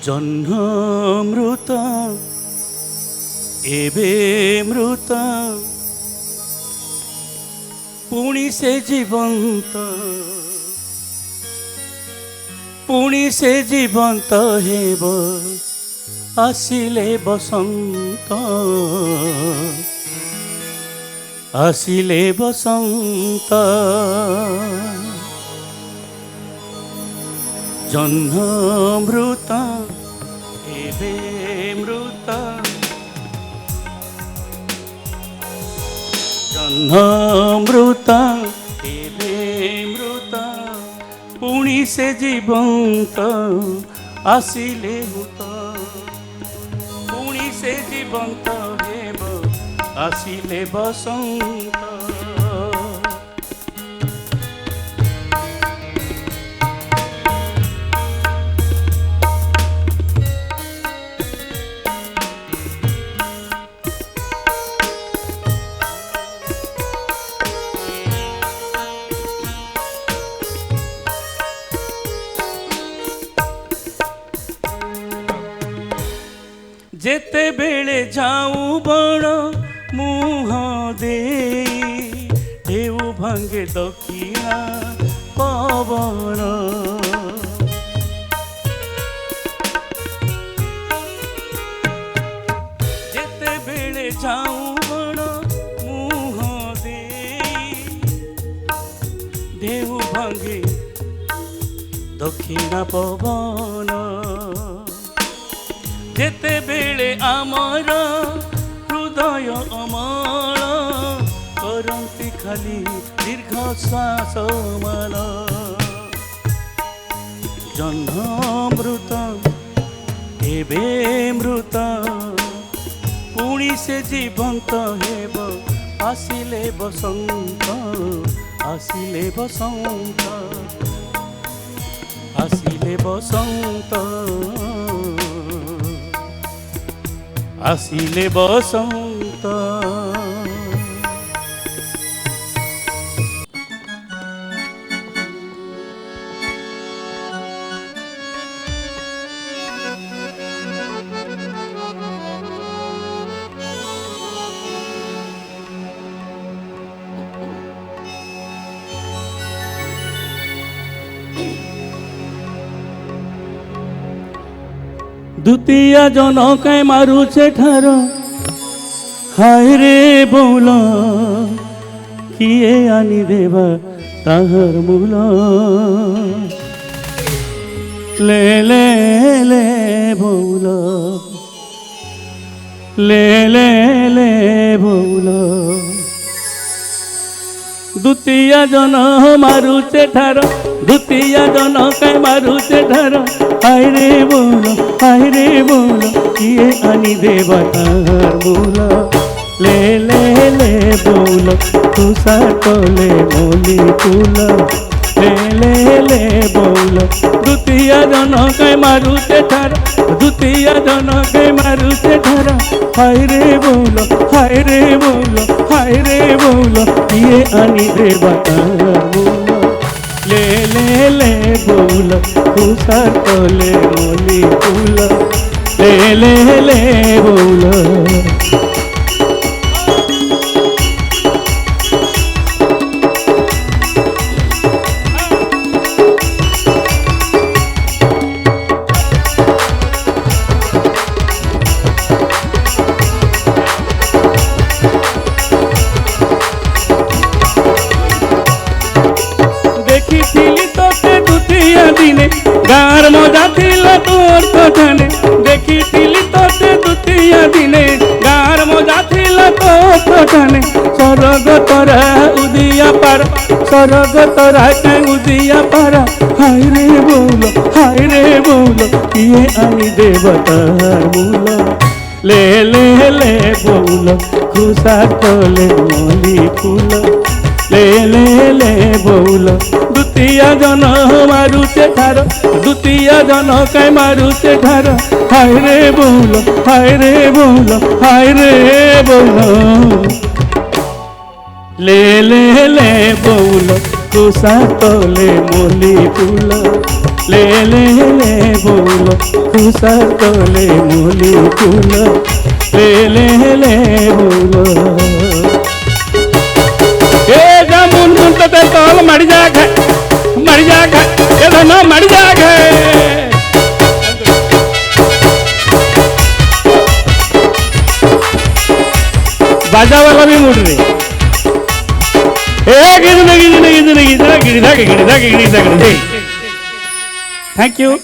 জহ্নমৃত এবে মৃত পুଣି ସେ জীবন্ত পুଣି ସେ জীবন্ত ହେବ ଆସିଲେ বসন্ত ଆସିଲେ বসন্ত জহ্নমৃত এবে মৃত জহ্নমৃত এবে মৃত পুଣି ସେ জীবন্ত ଆସିଲେ ହୁତ ପୁଣି ସେ জীবন্ত ହେବ ଆସିଲେ বসন্ত ଯେତେବେଳେ ଯାଉ ବଣ ମୁହଁ ଦେଇ ଢେଉ ଭାଙ୍ଗେ ଦକ୍ଷିଣା ପବନ ଯେତେବେଳେ ଯାଉ ବଣ ମୁହଁ ଦେଇ ଢେଉ ଭାଙ୍ଗେ ଦକ୍ଷିଣା ପବନ ଯେତେବେଳେ ଆମର ହୃଦୟ ଅମଳ କରନ୍ତି ଖାଲି ଦୀର୍ଘଶ୍ୱାସ ମାନ ଜହ୍ନମୃତ ଏବେ ମୃତ ପୁଣି ସେ ଜୀବନ୍ତ ହେବ ଆସିଲେ ବସନ୍ତ ଆସିଲେ ବସନ୍ତ ଆସିଲେ ବସନ୍ତ ଆସିଲେ ବସନ୍ତ द्वितीय जनक मारुचे ठार हाय रे बौल किए आनी देवा ताहर मूल ले ले ले बौल ले ले ले बौल द्वितीय जन मारुचे ठार द्वितीय जन कई मारुचे ठार हाय रे बोल किए आनी देवा तार मूल ले ले ले बोल तुषा तले मोली फूल ले ले ले बोल द्वितीय जन कई मारुचे ठार द्वितीय जन कई मारुचे ठार हाय रे बोल किए आनी देवा तार मूल ले ले ले बोल तुषा तले मोली फूल ले ले ले बोल दिने गार मजा थिला तोर कथने देखी तोते द्वितीय दिने गार मजा थिला तोर कथने सरग तोरा उदिया पार सरग तोरा के उदिया पार हाय रे बोल किए आनी देवतार मूल ले ले ले बोल खुशा तले मोली फूल ले ले ले बोल द्वितीय जन मारुचे ठार द्वितीय जन कई मारुचे ठार हाय रे बोल ले ले ले बोल तुषा तले मोली फूल লে লে লে বৌল খুশার তোলে মুলি ফুল লে লে লে বৌল এ জামুন মুন্টতে তল মারি যা খায় এ ধন মারি যা খায় बाजा वाला भी मुड़ रहे गिरी थैंक यू